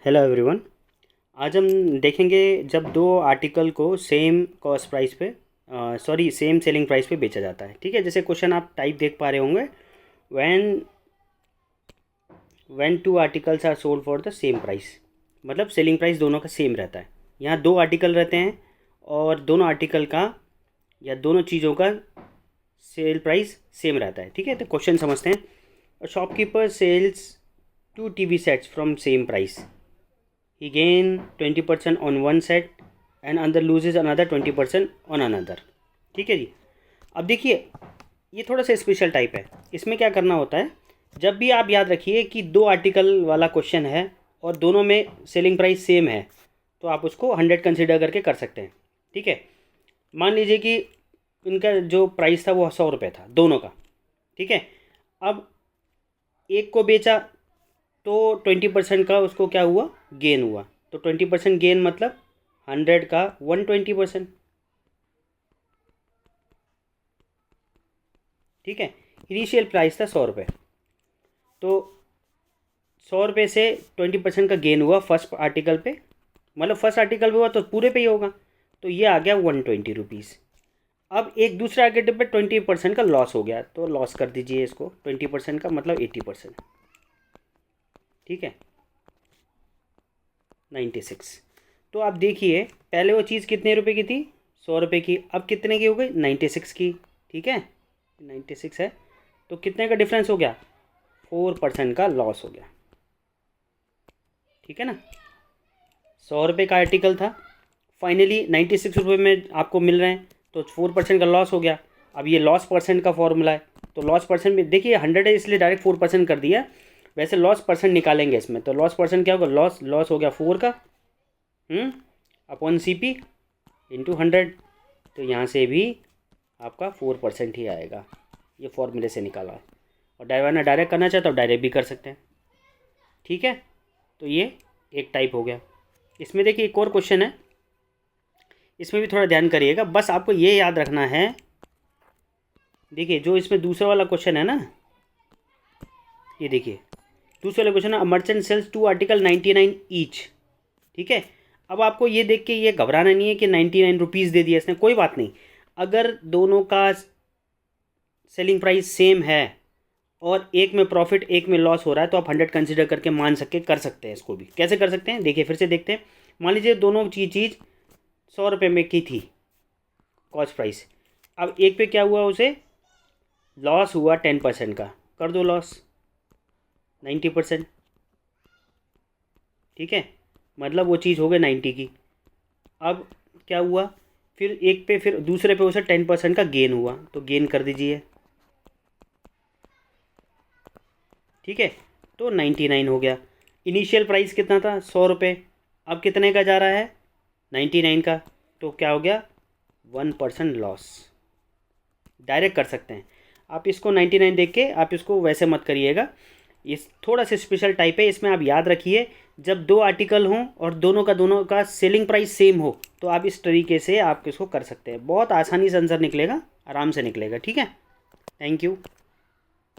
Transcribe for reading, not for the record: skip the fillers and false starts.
Hello everyone. आज हम देखेंगे जब दो आर्टिकल को सेम कॉस्ट प्राइस पे सेम सेलिंग प्राइस पे बेचा जाता है। ठीक है, जैसे क्वेश्चन आप टाइप देख पा रहे होंगे, when when two articles are sold for the same price, मतलब सेलिंग प्राइस दोनों का सेम रहता है। यहाँ दो आर्टिकल रहते हैं और दोनों आर्टिकल का या दोनों चीज़ों का सेल प्राइस सेम रहता है। ठीक है, तो क्वेश्चन समझते हैं। Shopkeeper sells 2 TV sets from same price. He gain 20% on one set and another loses another 20% on another. ठीक है जी। अब देखिए, ये थोड़ा सा स्पेशल टाइप है। इसमें क्या करना होता है, जब भी आप याद रखिए कि दो आर्टिकल वाला क्वेश्चन है और दोनों में सेलिंग प्राइस सेम है, तो आप उसको 100 कंसिडर करके कर सकते हैं। ठीक है, मान लीजिए कि इनका जो प्राइस था वो 100 रुपये था दोनों का। ठीक है, अब एक को बेचा तो 20% का उसको क्या हुआ, गेन हुआ। तो 20% गेन मतलब 100 का 120%। ठीक है, इनिशियल प्राइस था 100 रुपये, तो 100 रुपये से 20% का गेन हुआ फर्स्ट आर्टिकल पे, मतलब फर्स्ट आर्टिकल पे हुआ तो पूरे पे ही होगा, तो ये आ गया 120 रुपीज़। अब एक दूसरे आर्टिकल पे 20% का लॉस हो गया, तो लॉस कर दीजिए इसको, 20% का मतलब 80%। ठीक है, 96। तो आप देखिए, पहले वो चीज़ कितने रुपए की थी, 100 रुपये की, अब कितने की हो गई, 96 की। ठीक है, 96 है, तो कितने का डिफरेंस हो गया, 4% का लॉस हो गया। ठीक है ना, 100 रुपये का आर्टिकल था, फाइनली 96 रुपये में आपको मिल रहे हैं, तो 4% का लॉस हो गया। अब ये लॉस परसेंट का फॉर्मूला है, तो लॉस परसेंट में देखिए 100 है इसलिए डायरेक्ट 4% कर दिया। वैसे लॉस परसेंट निकालेंगे इसमें, तो लॉस परसेंट क्या होगा, लॉस हो गया 4 का अपॉन CP इंटू 100, तो यहाँ से भी आपका 4% ही आएगा। ये फॉर्मूले से निकाला है, और डायरेक्ट करना चाहे तो डायरेक्ट भी कर सकते हैं। ठीक है, तो ये एक टाइप हो गया। इसमें देखिए एक और क्वेश्चन है, इसमें भी थोड़ा ध्यान करिएगा, बस आपको ये याद रखना है। देखिए जो इसमें दूसरा वाला क्वेश्चन है ना, ये देखिए दूसरे वाले क्वेश्चन है, मर्चेंट सेल्स 2 आर्टिकल 99 ईच। ठीक है, अब आपको ये देख के ये घबराना नहीं है कि 99 रुपीज़ दे दिया इसने, कोई बात नहीं। अगर दोनों का सेलिंग प्राइस सेम है और एक में प्रॉफिट एक में लॉस हो रहा है, तो आप 100 कंसिडर करके मान कर सकते हैं। इसको भी कैसे कर सकते हैं, देखिए फिर से देखते हैं। मान लीजिए दोनों चीज़ 100 रुपये में की थी कॉस्ट प्राइस, अब एक पे क्या हुआ, उसे लॉस हुआ 10% का, कर दो लॉस 90%। ठीक है, मतलब वो चीज़ हो गई 90 की। अब क्या हुआ, फिर एक पे फिर दूसरे पे उसे 10% का गेन हुआ, तो गेन कर दीजिए। ठीक है, तो 99 हो गया। इनिशियल प्राइस कितना था, 100 रुपये, अब कितने का जा रहा है, 99 का, तो क्या हो गया, 1% लॉस। डायरेक्ट कर सकते हैं आप इसको, 99 देख के आप इसको वैसे मत करिएगा। ये थोड़ा सा स्पेशल टाइप है, इसमें आप याद रखिए जब दो आर्टिकल हों और दोनों का सेलिंग प्राइस सेम हो, तो आप इस तरीके से आप इसको कर सकते हैं। बहुत आसानी से आंसर निकलेगा, आराम से निकलेगा। ठीक है, थैंक यू।